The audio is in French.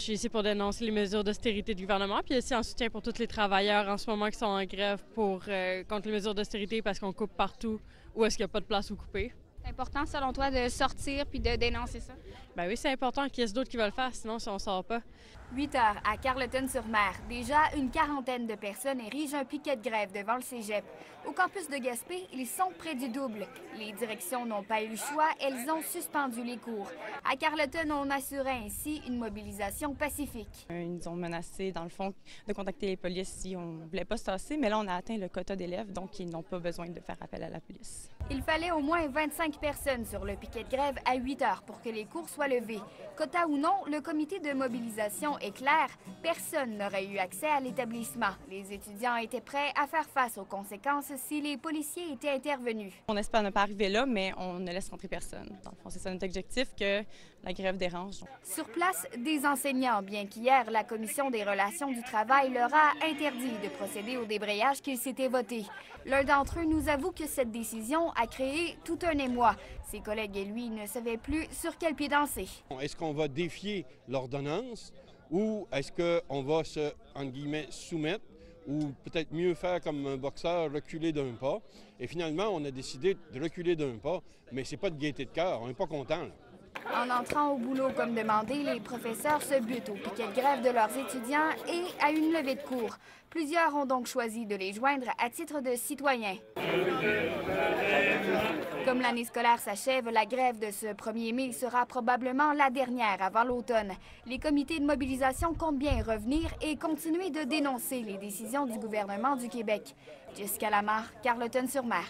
Je suis ici pour dénoncer les mesures d'austérité du gouvernement, puis aussi en soutien pour tous les travailleurs en ce moment qui sont en grève contre les mesures d'austérité parce qu'on coupe partout où est-ce qu'il n'y a pas de place où couper. C'est important, selon toi, de sortir puis de dénoncer ça? Ben oui, c'est important qu'il y ait d'autres qui veulent le faire, sinon si on ne sort pas. 8 heures à Carleton-sur-Mer. Déjà, une quarantaine de personnes érigent un piquet de grève devant le cégep. Au campus de Gaspé, ils sont près du double. Les directions n'ont pas eu le choix, elles ont suspendu les cours. À Carleton, on assurait ainsi une mobilisation pacifique. Ils nous ont menacé, dans le fond, de contacter les polices si on ne voulait pas se tasser, mais là, on a atteint le quota d'élèves, donc ils n'ont pas besoin de faire appel à la police. Il fallait au moins 25 personnes sur le piquet de grève à 8 heures pour que les cours soient levés. Quota ou non, le comité de mobilisation est clair. Personne n'aurait eu accès à l'établissement. Les étudiants étaient prêts à faire face aux conséquences si les policiers étaient intervenus. On espère ne pas arriver là, mais on ne laisse rentrer personne. Dans le fond, c'est ça notre objectif, que la grève dérange. Sur place, des enseignants, bien qu'hier, la Commission des relations du travail leur a interdit de procéder au débrayage qu'ils s'étaient voté. L'un d'entre eux nous avoue que cette décision a créé tout un émoi. Ses collègues et lui ne savaient plus sur quel pied danser. Est-ce qu'on va défier l'ordonnance ou est-ce qu'on va se, entre guillemets, soumettre ou peut-être mieux faire comme un boxeur, reculer d'un pas? Et finalement, on a décidé de reculer d'un pas, mais c'est pas de gaieté de cœur, on n'est pas content. En entrant au boulot comme demandé, les professeurs se butent au piquet de grève de leurs étudiants et à une levée de cours. Plusieurs ont donc choisi de les joindre à titre de citoyens. Comme l'année scolaire s'achève, la grève de ce 1er mai sera probablement la dernière avant l'automne. Les comités de mobilisation comptent bien revenir et continuer de dénoncer les décisions du gouvernement du Québec. Jessica Lamar, Carleton-sur-Mer.